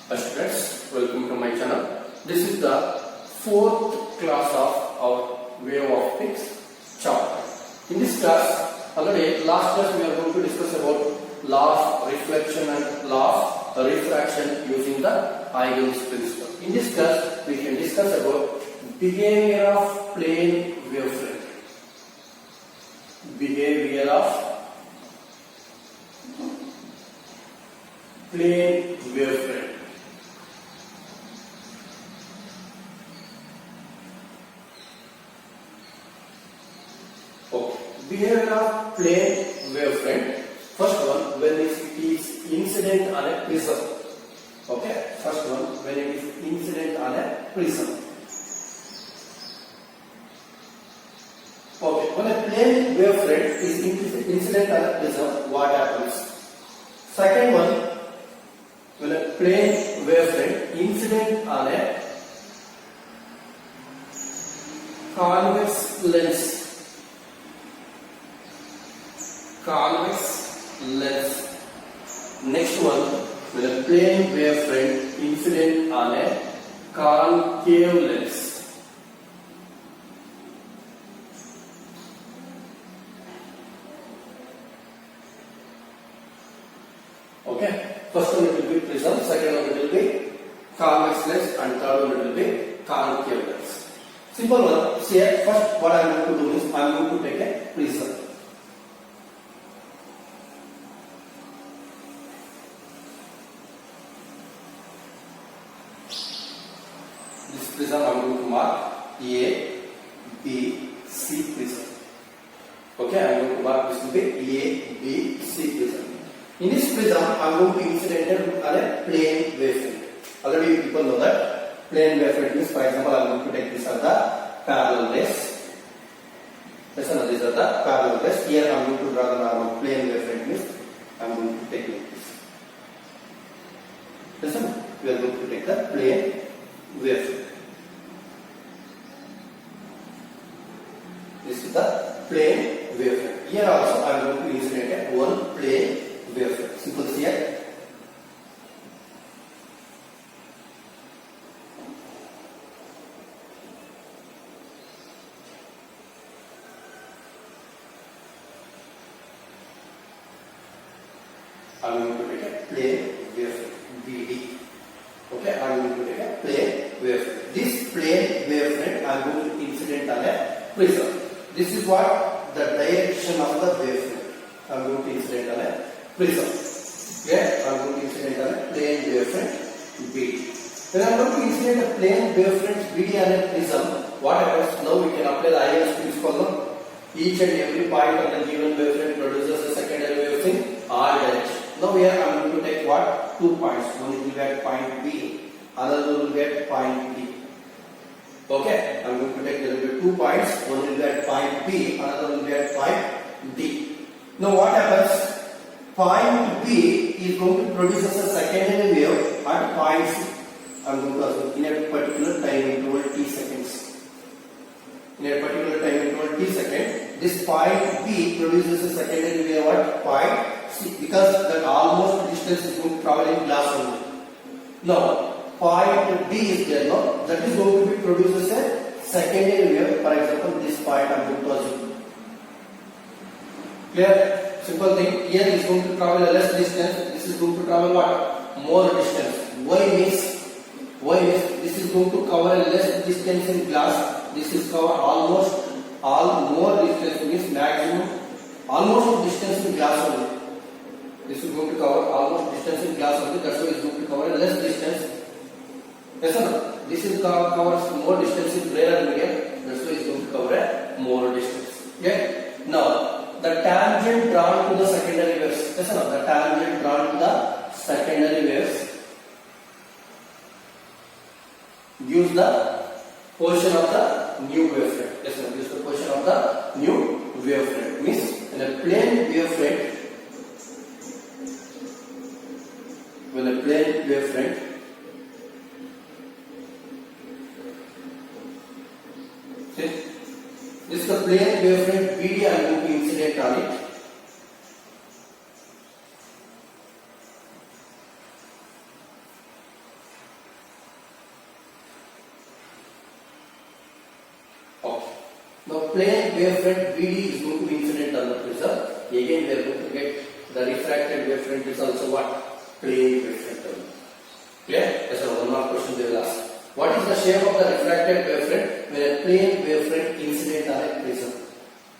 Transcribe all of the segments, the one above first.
Hi friends, welcome to my channel. This is the fourth class of our wave optics chapter. In this class, already last class we are going to discuss about law of reflection and law of refraction using the Huygens principle. In this class, we can discuss about behavior of plane wavefront. Behavior of plane wavefront. Behavior of plane wavefront. First one, when it is incident on a prism. Okay. First one, when it is incident on a prism. Okay. When a plane wavefront is incident on a prism, what happens? Second one, when a plane wavefront incident on a convex lens. Convex lens. Next one, when a plane wavefront incident on a concave lens. Okay. First one it will be prism, second one it will be convex lens, and third one it will be concave lens. Simple one. See, first what I am going to do is I am going to take a prism. Prism I am going to mark A, B, C prism. Okay, I am going to mark this to be A, B, C prism. In this prism, I am going to incident on a plane wavefront. Already people know that plane wavefront means, for example, I am going to take this as the parallel rays. Listen, these are the parallel rays. Here I am going to draw the normal plane wavefront means I am going to take like this. Listen, we are going to take the plane wavefront. This is the plane wavefront. Here also I am going to incident one plane wavefront. Simple here. I am going to take a plane wavefront BD. Okay, I am going to take a plane wavefront. This plane wavefront I am going to incident on a prism. This is what the direction of the wavefront. I am going to incident on a prism. Okay, I am going to incident on a plane wavefront BD. When I am going to incident a plane wavefront BD on a prism, what happens? Now we can apply the Huygens principle. Each and every point of the given wavefront produces a secondary wave in all directions. Now here I am going to take what? 2 points. One will get point B, another will get point D. Okay, I am going to take there will be 2 points. One will get point B, another will get point D. Now what happens? Point B is going to produce a secondary wave at point C. I am going to assume in a particular time interval t seconds. In a particular time interval t second, this point B produces a secondary wave at point C, because that almost distance is going to travel in glass only. Now point D is there, no? That is going to be produces a secondary wave. For example, this point I am going to assume. Clear? Simple thing. Here is going to travel a less distance. This is going to travel what? More distance. Why means this is going to cover a less distance in glass. This is cover almost all more distance means maximum almost distance in glass only. This is going to cover almost distance in glass only. That's why it is going to cover a less distance. Yes or no? This is covers more distance in rarer medium. That's why it is going to cover a more distance. Okay. Now the tangent drawn to the secondary waves. Yes or no? The tangent drawn to the secondary waves gives the position of the new wavefront. Yes or no? Gives the position of the new wavefront. Means in a plane wavefront. When a plane wavefront this is the plane wavefront BD I am going to incident on it. Now plane wavefront BD is going to be incident on the prism. Again we are going to get the refracted wavefront is also what? Plane wavefront. Clear? That's one more question they will ask. What is the shape of the refracted wavefront when a plane wavefront incident on a prism?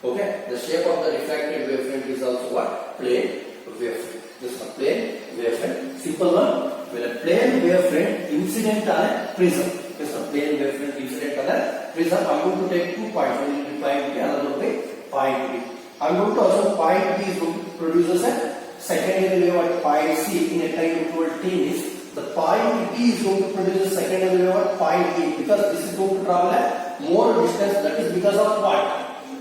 Okay, the shape of the refracted wavefront is also what? Plane wavefront. This is a plane wavefront. Simple one. When a plane wavefront incident on a prism. This is a plane wavefront incident on a prism. I'm going to take 2 points. One will be point A, another will be point B. I'm going to also point B is going to produce a secondary wave at point C in a time interval T is. The point B is going to produce a secondary wave at point B because this is going to travel a more distance. That is because of what?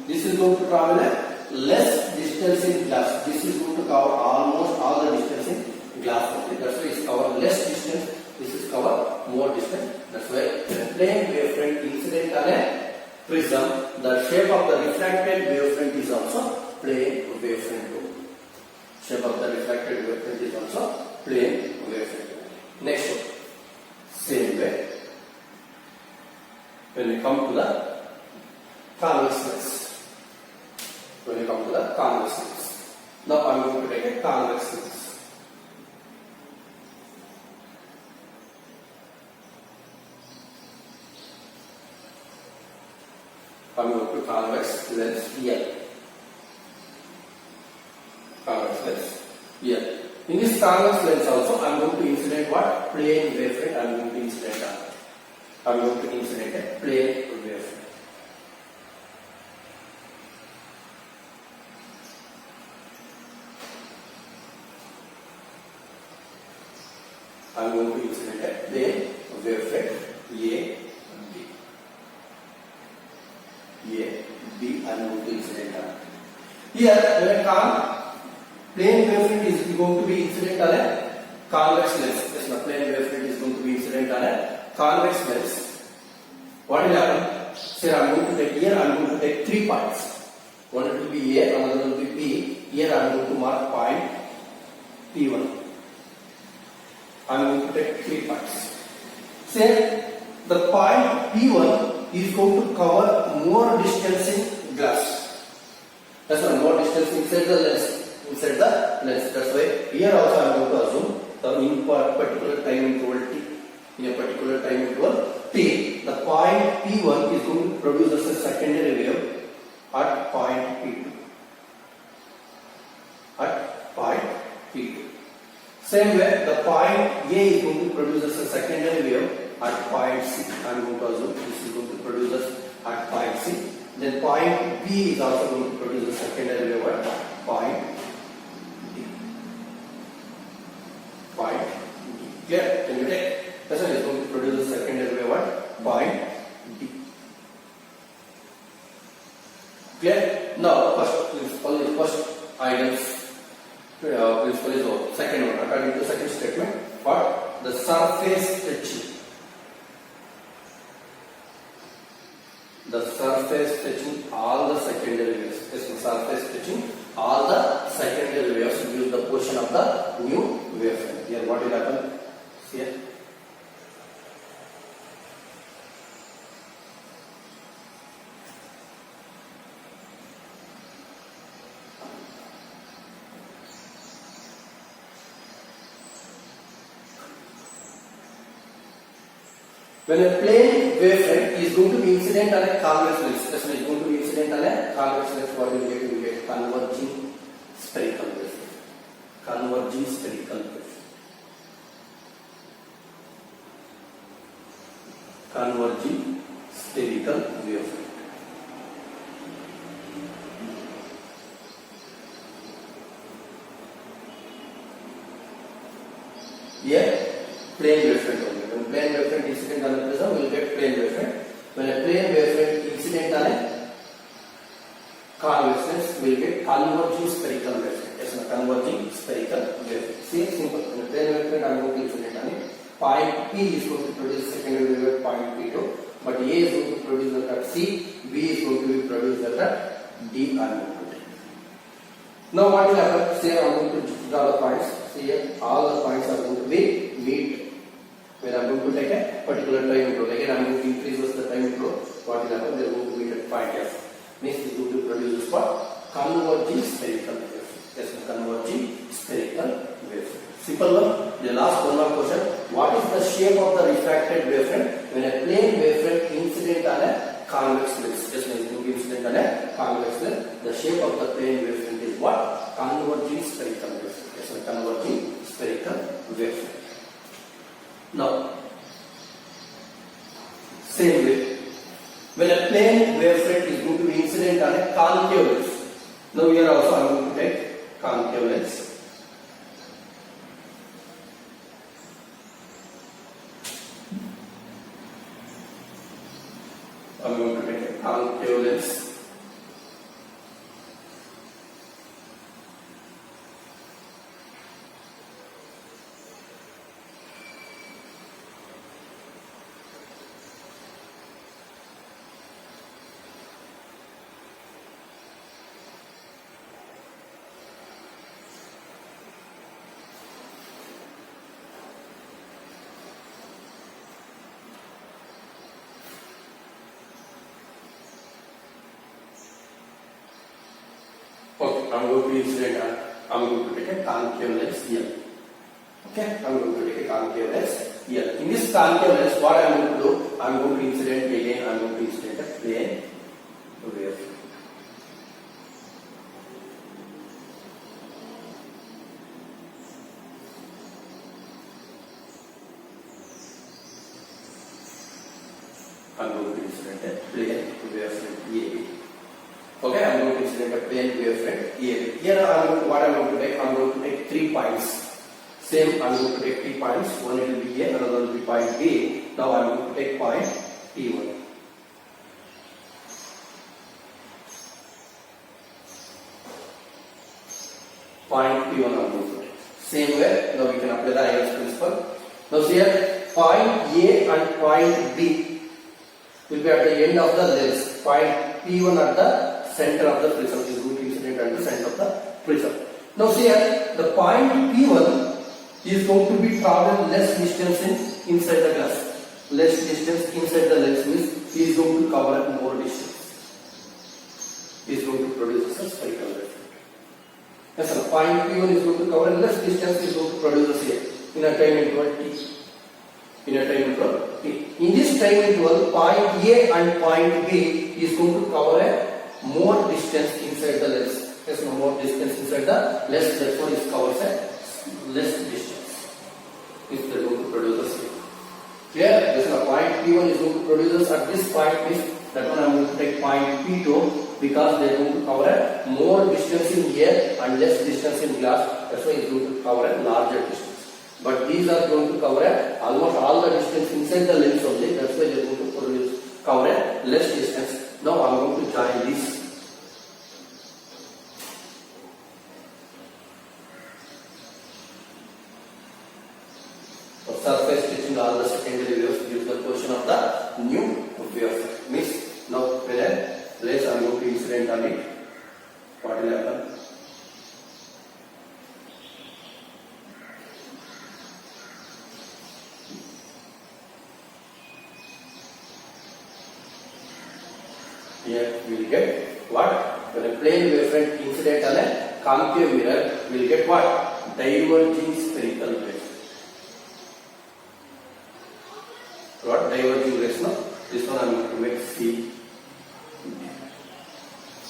This is going to travel a less distance in glass. This is going to cover almost all the distance in glass. Okay? That's why it's cover less distance. This is cover more distance. That's why the plane wavefront incident on a prism, the shape of the refracted wavefront is also plane wavefront. Shape of the refracted wavefront is also plane wavefront. Next one, same way. When we come to the convex lens. When we come to the convex lens. Now I am going to take a convex lens. I am going to convex lens here. Convex lens here. In this convex lens also, I am going to incident what? Plane wavefront. I am going to incident on. I am going to incident a plane wavefront. I am going to incident a plane wavefront A, B. A, B. I am going to incident on. Here, when I come. Plane wavefront is going to be incident on a convex lens. Yes, the plane wavefront is going to be incident on a convex lens. What will happen? Say I am going to take here. I am going to take 3 points. One will be A, another will be B. Here I am going to mark point P1. I am going to take 3 points. Say the point P1 is going to cover more distance in glass. That's why more distance inside the lens. Inside the lens. That's why here also I am going to assume the in particular time interval T. In a particular time interval T, the point P1 is going to produce as a secondary wave at point P2. At point P2. Same way, the point A is going to produce as a secondary wave at point C. I am going to assume this is going to produce as at point C. Then point B is also going to produce a secondary wave at point point D. Clear? Can you take? That's why it is going to produce a secondary wave at point D. Clear? Now, first principle is first items. Principle is second one. According to second statement, what? The surface touching. The surface touching all the secondary waves. Yes, the surface touching all the secondary waves gives the position of the new wavefront. Here, what will happen? Here. When a plane wavefront is going to be incident on a convex lens, that is going to be incident on a convex lens, what will you get? You get converging spherical wavefront. Converging spherical wavefront. Converging spherical wavefront. Here, plane wavefront only. When plane wavefront incident on a prism, we will get plane wavefront. When a plane wavefront incident on a convex lens, we will get converging spherical wavefront. Yes, converging spherical wavefront. See, simple. When a plane wavefront, I am going to incident on it. Point P is going to produce secondary wave at point P2, but A is going to produce at C, B is going to be produced at D. I am going to take. Now what will happen? Say I am going to draw the points. See here, all the points are going to be meet. When I am going to take a particular time interval, again I am going to increase the time interval. What will happen? They are going to meet at point F. means it is going to produce what? Converging spherical wave. Yes, converging spherical wave. Simple one. The last one more question. What is the shape of the refracted wavefront when a plane wavefront incident on a convex lens? Just like incident on a convex lens. The shape of the plane wavefront is what? Converging spherical wavefront. Yes, converging spherical wavefront. Now, same way, when a plane wavefront is going to be incident on a concave lens. Now here also I am going to take concave lens. I am going to take a concave lens. Okay, I am going to incident on. I am going to take a concave lens here. Okay, I am going to take a concave lens here. In this concave lens, what I am going to do? I am going to incident again. I am going to incident a plane wave. I am going to incident a plane wavefront A. Okay, I am going to incident a plane wavefront A. Here what I am going to take? I am going to take 3 points. Same, I am going to take 3 points. One will be A, another will be point A. Now I am going to take point P1. Point P1 I am going to take. Same way, now we can apply the Ayer's principle. Now see here, point A and point B will be at the end of the lens. Point P1 at the center of the prism is going to incident at the center of the prism. Now see here, the point P1 is going to be traveling less distance inside the glass. Less distance inside the lens means he is going to cover more distance. He is going to produce a spherical wave. Yes, sir. Point P1 is going to cover less distance, is going to produce a here in a time interval T. In a time interval T. In this time interval, point A and point B is going to cover a more distance inside the lens. Yes, no more distance inside the lens. Therefore, it covers a less distance. If they are going to produce a sphere. Here, this is a point P1 is going to produce at this point. Means that one I am going to take point P2 because they are going to cover a more distance in here and less distance in glass. That's why it is going to cover a larger distance. But these are going to cover almost all the distance inside the lens only. That's why they are going to cover a less distance. Now I am going to join this. Surface stitching all the secondary waves gives the position of the new wave. Means now when I place I am going to incident on it. What will happen? Here we will get what? When a plane wavefront incident on a concave mirror, we will get what? Diverging spherical wave. What? Diverging rays, no? This one I am going to make C.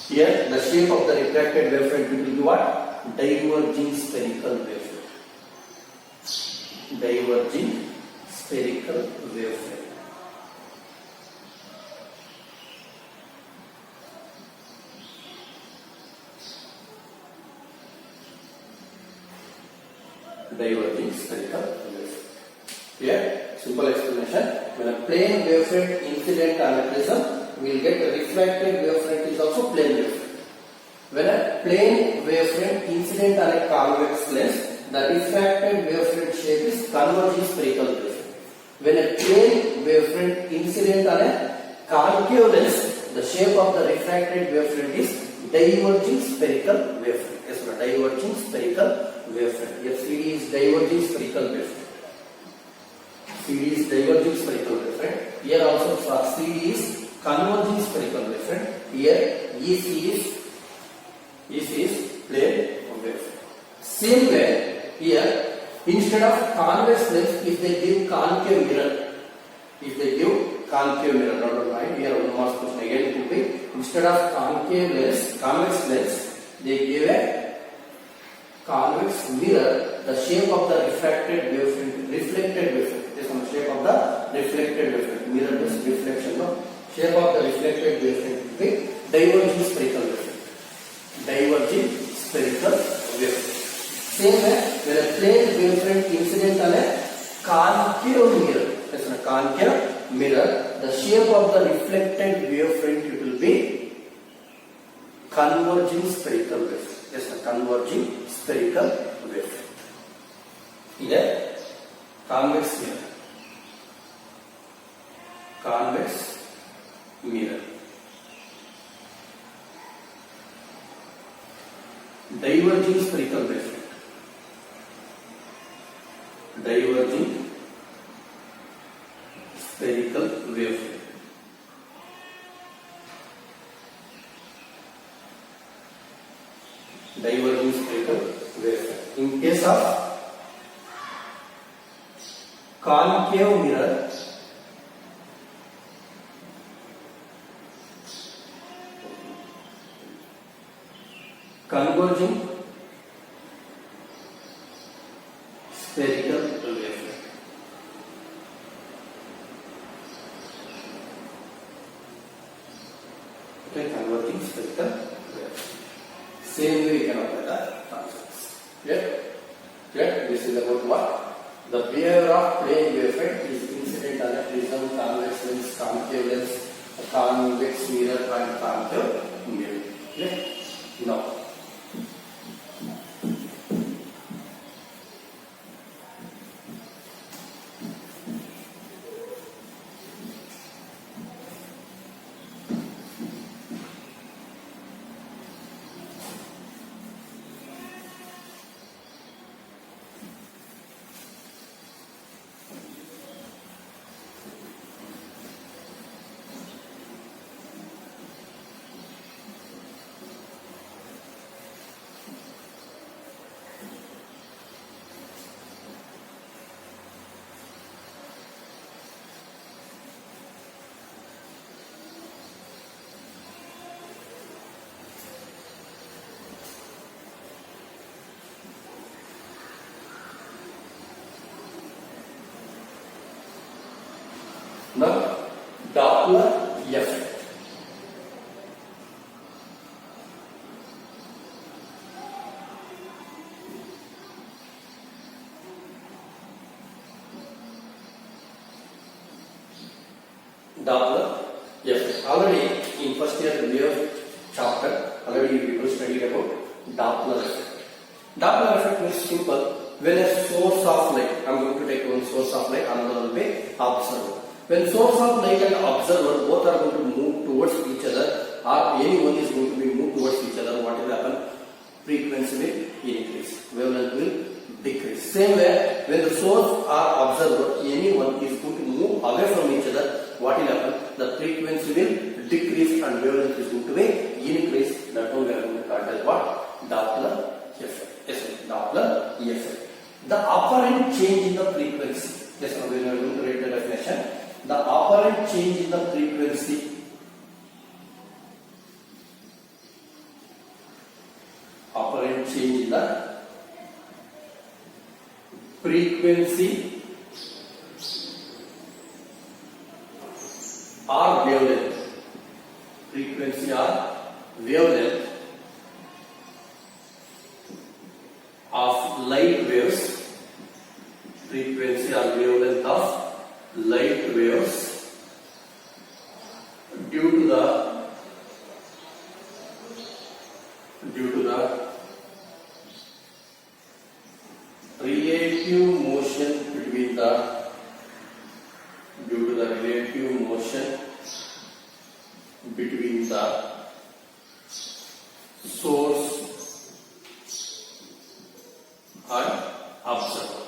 Here the shape of the refracted wavefront will be what? Diverging spherical wavefront. Diverging spherical wavefront. Diverging spherical wavefront. Here, simple explanation. When a plane wavefront incident on a prism, we will get a refracted wavefront is also plane wavefront. When a plane wavefront incident on a convex lens, the refracted wavefront shape is converging spherical wavefront. When a plane wavefront incident on a concave lens, the shape of the refracted wavefront is diverging spherical wavefront. Yes, diverging spherical wavefront. Here CD is diverging spherical wavefront. CD is diverging spherical wavefront. Here also CD is converging spherical wavefront. Here EC is plane wave. Same way here, instead of convex lens, if they give concave mirror, no, right? Here one more question again it will be, instead of concave lens, convex lens, they give a convex mirror. The shape of the reflected wavefront, this is the shape of the reflected wavefront. Mirror means reflection, no? Shape of the reflected wavefront will be diverging spherical wavefront. Same way, when a plane wavefront incident on a concave mirror, the shape of the reflected wavefront it will be converging spherical wave. Yes, a converging spherical wave. Here, convex mirror. Diverging spherical wave. Diverging spherical wave. Diverging spherical wave. In case of concave mirror, converging spherical wave. Okay, converging spherical wave. Same way we can apply the concepts. Clear? This is about what? The behavior of plane wavefront is incident on a prism, convex lens, concave lens, convex mirror, and concave mirror. Clear? Now, now Doppler effect. Doppler effect. Already in first year wave chapter, already people studied about Doppler effect. Doppler effect means simple. When a source of light, I am going to take one source of light, another will be observer. When source of light and observer both are going to move towards each other, or any one is going to be moved towards each other, what will happen? Frequency will increase, wavelength will decrease. Same way, when the source or observer, any one is going to move away from each other, what will happen? The frequency will decrease and wavelength is going to be increase. That one we are going to call as what? Doppler effect. Yes, Doppler effect. The apparent change in the frequency. Yes, now we are going to read the definition. The apparent change in the frequency or wavelength of light waves, frequency or wavelength of light waves due to the relative motion between the source and observer.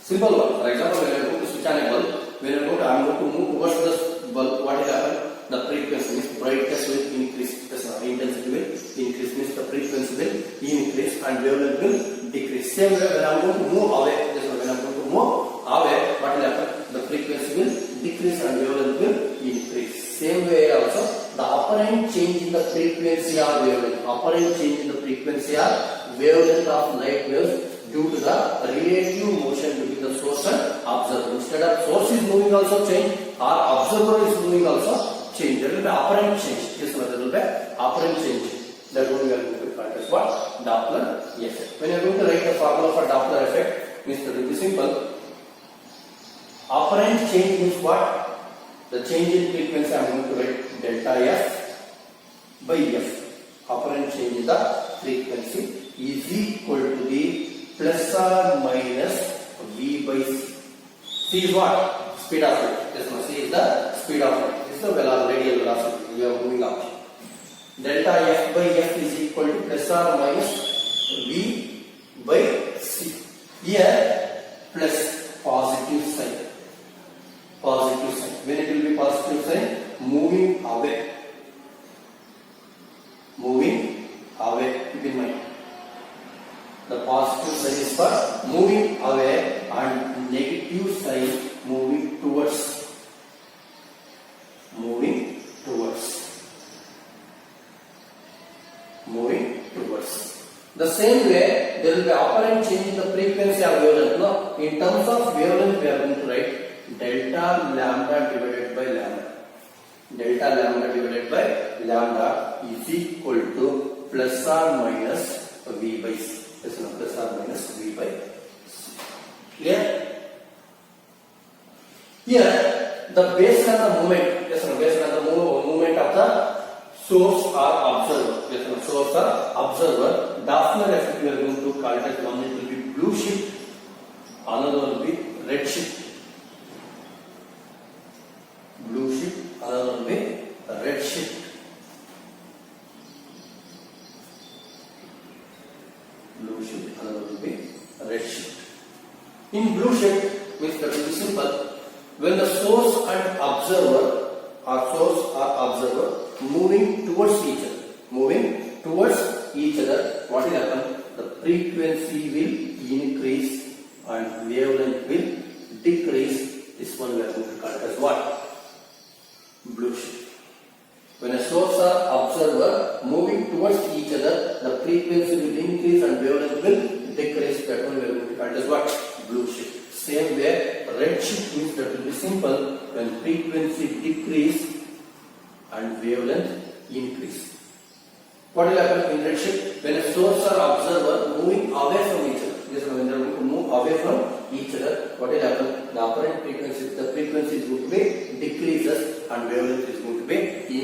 Simple one. For example, when I go to switch on a bulb, when I'm going to move towards the bulb, what will happen? The frequency means brightness will increase, intensity will increase, means the frequency will increase and wavelength will decrease. Same way when I'm going to move away, when I'm going to move away, what will happen? The frequency will decrease and wavelength will increase. Same way also, the apparent change in the frequency or wavelength, apparent change in the frequency or wavelength of light waves due to the relative motion between the source and observer. Instead of source is moving also change, or observer is moving also change. There will be apparent change. Yes, there will be apparent change. That one we are going to call as what? Doppler effect. When you are going to write the formula for Doppler effect, means that will be simple. Apparent change means what? The change in frequency I am going to write delta f by f. Apparent change in the frequency is equal to the plus or minus v by c. C is what? Speed of light. Yes, no, c is the speed of light. This is the radial velocity. We are moving up. Delta f by f is equal to plus or minus v by c. Here plus positive sign. Positive sign. When it will be positive sign, moving away. Moving away. Keep in mind. The positive sign is for moving away and negative sign moving towards. Moving towards. Moving towards. The same way, there will be apparent change in the frequency of wavelength. No? In terms of wavelength, we are going to write delta lambda divided by lambda. Delta lambda divided by lambda is equal to plus or minus v by c. Plus or minus v by c. Clear? Here, the based on the moment, based on the movement of the source or observer, source or observer, Doppler effect we are going to call it as one. It will be blue shift, another will be red shift. Blue shift, another will be red shift. Blue shift, another will be red shift. In blue shift, means that will be simple. When the source and observer moving towards each other, what will happen? The frequency will increase and wavelength will decrease. This one we are going to call it as what? Blue shift. When a source or observer moving towards each other, the frequency will increase and wavelength will decrease. That one we are going to call it as what? Blue shift. Same way, red shift means that will be simple. When frequency decrease and wavelength increase. What will happen in red shift? When a source or observer moving away from each other. When they are going to move away from each other, what will happen? The apparent frequency, the frequency is going to be decreases and wavelength is going to be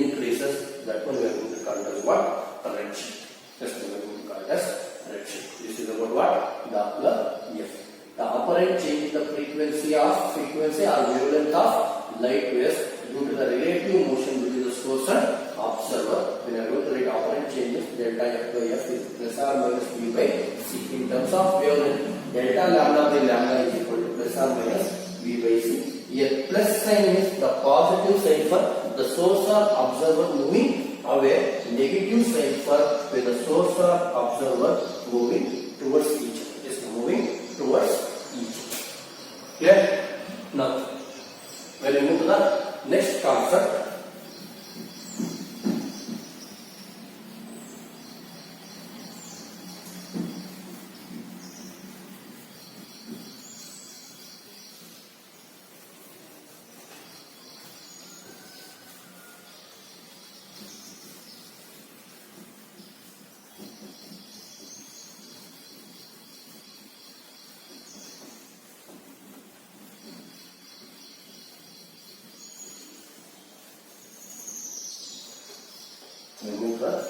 increases. That one we are going to call it as what? Red shift. That's what we are going to call it as red shift. This is about what? Doppler effect. The apparent change in the frequency or wavelength of light waves due to the relative motion between the source and observer. When I are going to write apparent changes, delta f by f is plus or minus v by c. In terms of wavelength, delta lambda by lambda is equal to plus or minus v by c. Here plus sign is the positive sign for the source or observer moving away, negative sign for when the source or observer moving towards each other. Yes, moving towards each other. Clear? Now, when we move to the next concept,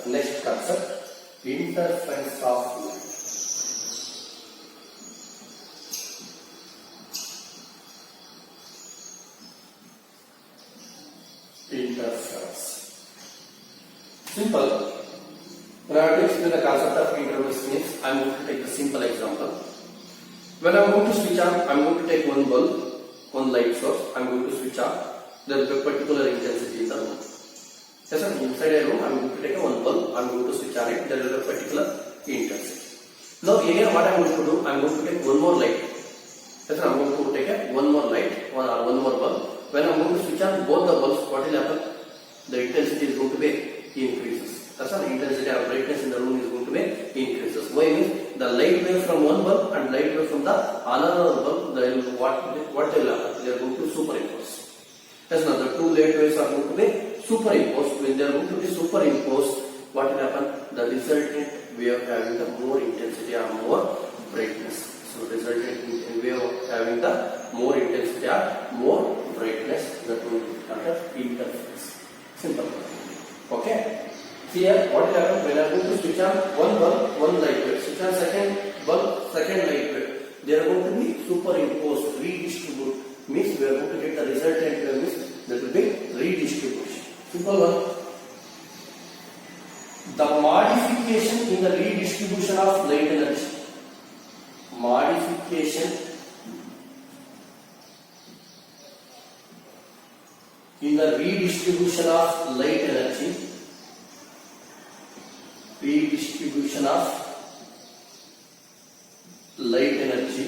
next concept, interference of light. Interference. Simple. When I have to explain the concept of interference means, I am going to take a simple example. When I am going to switch on, I am going to take one bulb. one light source. I'm going to switch on. There is a particular intensity in the room. Yes, sir. Inside a room, I'm going to take one bulb. I'm going to switch on it. There is a particular intensity. Now again, what I'm going to do? I'm going to take one more light. Yes, sir. I'm going to take one more light, one more bulb. When I'm going to switch on both the bulbs, what will happen? The intensity is going to be increases. That's why the intensity or brightness in the room is going to be increases. Why? Means the light wave from one bulb and light wave from the another bulb, what they will happen? They are going to superimpose. Yes, now the two light waves are going to be superimposed. When they are going to be superimposed, what will happen? The resultant wave having the more intensity or more brightness. So resultant wave having the more intensity or more brightness, that will be called interference. Simple. Okay. Here, what will happen when I am going to switch on one bulb, one light wave, switch on second bulb, second light wave. They are going to be superimposed, redistribute. Means we are going to get the resultant wave, means that will be redistribution. Simple one. The modification in the redistribution of light energy. Modification in the redistribution of light energy. Redistribution of light energy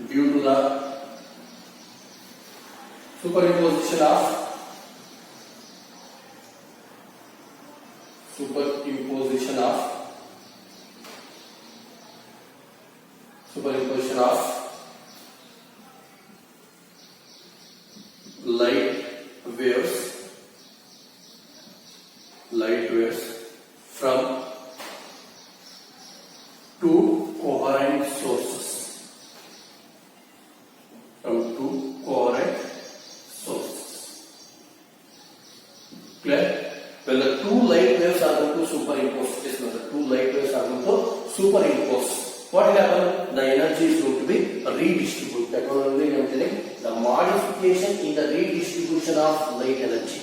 due to the superimposition of light waves from two coherent sources. Clear? When the two light waves are going to superimpose, what will happen? The energy is going to be redistributed. That was only I am telling. The modification in the redistribution of light energy.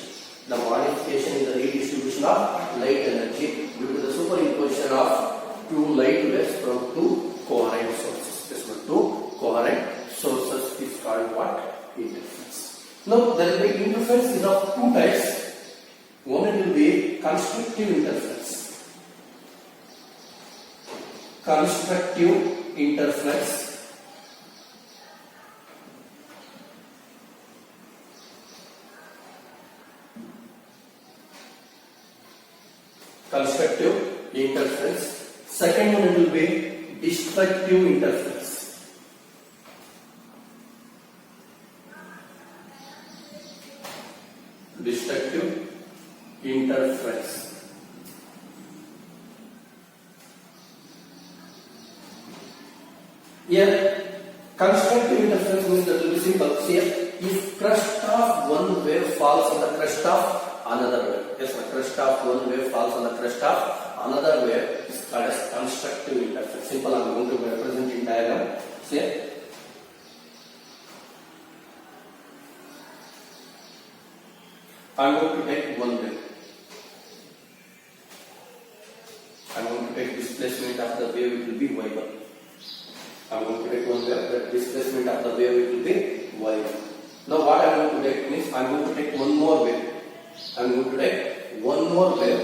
The modification in the redistribution of light energy due to the superimposition of two light waves from two coherent sources. This one, two coherent sources is called what? Interference. Now there will be interference is of two types. One will be constructive interference. Constructive interference. Second one will be destructive interference. Here, constructive interference means that will be simple. Here, if crest of one wave falls on the crest of another wave. Yes, the crest of one wave falls on the crest of another wave is called as constructive interference. Simple, I am going to represent in diagram. See, I am going to take one wave. I am going to take displacement of the wave, it will be y1. I am going to take one wave, the displacement of the wave it will be y1. Now what I am going to take means I am going to take one more wave. I am going to take one more wave.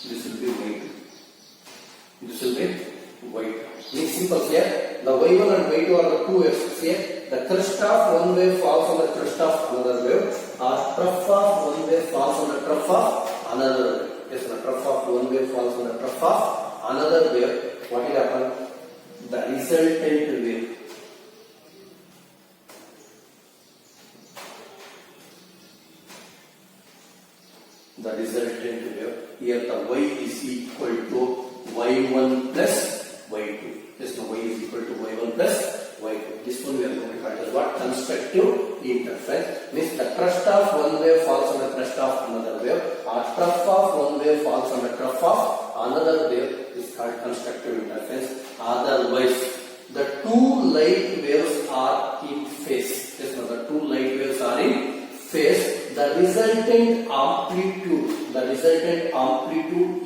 This will be y2. This will be y2. Make simple here. The y1 and y2 are the two waves. Here the crest of one wave falls on the crest of another wave, or trough of one wave falls on the trough of another wave. Yes, the trough of one wave falls on the trough of another wave. What will happen? The resultant wave. Here the y is equal to y1 plus y2. Yes, the y is equal to y1 plus y2. This one we are going to call as what? Constructive interference. Means the crest of one wave falls on the crest of another wave, or trough of one wave falls on the trough of another wave is called constructive interference. Otherwise, the two light waves are in phase. Yes, no, the two light waves are in phase. The resultant amplitude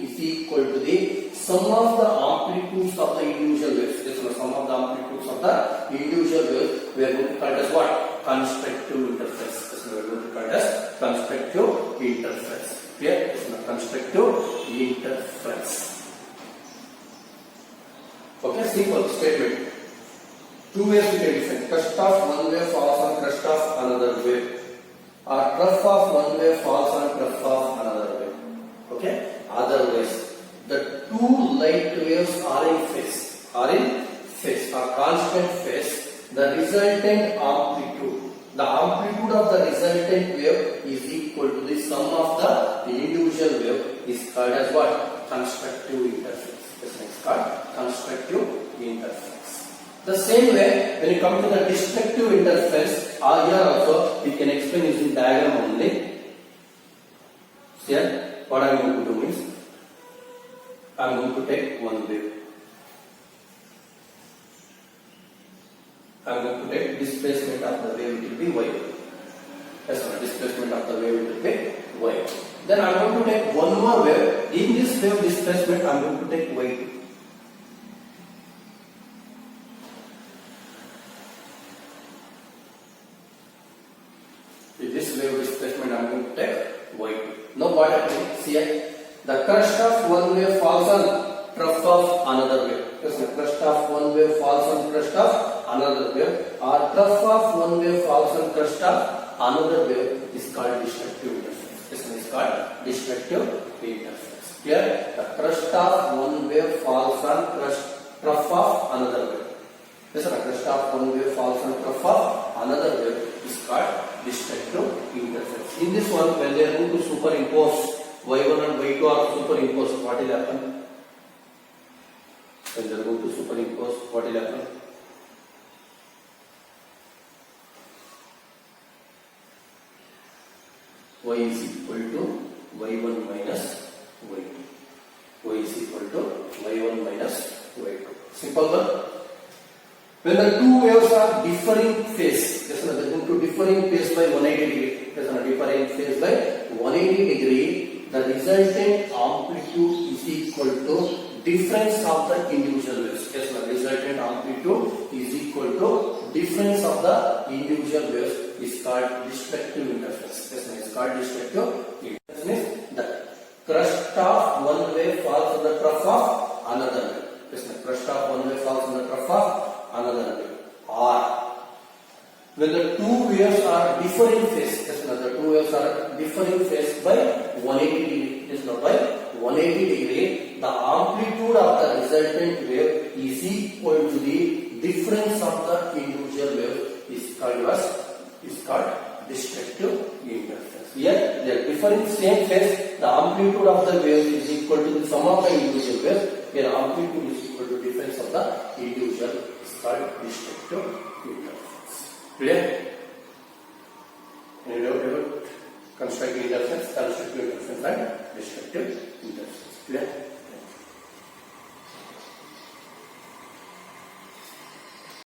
is equal to the sum of the amplitudes of the individual waves. Yes, no, sum of the amplitudes of the individual waves. We are going to call it as what? Constructive interference. Yes, no, we are going to call it as constructive interference. Clear? Yes, no, constructive interference. Okay, simple statement. Two ways we can define. Crest of one wave falls on crest of another wave, or trough of one wave falls on trough of another wave. Okay. Otherwise, the two light waves are in phase, are constant phase. The resultant amplitude, the amplitude of the resultant wave is equal to the sum of the individual wave is called as what? Constructive interference. This is called constructive interference. The same way, when you come to the destructive interference, here also we can explain using diagram only. Here, what I am going to do is, I am going to take one wave. I am going to take displacement of the wave, it will be y. Yes, sir, displacement of the wave, it will be y. Then I am going to take one more wave. In this wave displacement, I am going to take y2. In this wave displacement, I am going to take y2. Now what happens here? The crest of one wave falls on trough of another wave. Yes, the crest of one wave falls on crest of another wave, or trough of one wave falls on crest of another wave is called destructive interference. This one is called destructive interference. Here, the crest of one wave falls on trough of another wave. Yes, the crest of one wave falls on trough of another wave is called destructive interference. In this one, when they are going to superimpose y1 and y2 are superimposed, what will happen? When they are going to superimpose, what will happen? Y is equal to y1 minus y2. Y is equal to y1 minus y2. Simple one. When the two waves are differing phase, they are going to differing phase by 180 degree. They are differing phase by 180 degree. The resultant amplitude is equal to difference of the individual waves. Yes, the resultant amplitude is equal to difference of the individual waves is called destructive interference. Yes, it is called destructive interference. Means the crest of one wave falls on the trough of another wave. Yes, the crest of one wave falls on the trough of another wave. Or when the two waves are differing phase, yes, the two waves are differing phase by 180 degree. Yes, by 180 degree, the amplitude of the resultant wave is equal to the difference of the individual wave is called destructive interference. Here, they are differing same phase. The amplitude of the wave is equal to the sum of the individual waves. Here, amplitude is equal to difference of the individual is called destructive interference. Clear? Any doubt about constructive interference and destructive interference? Clear?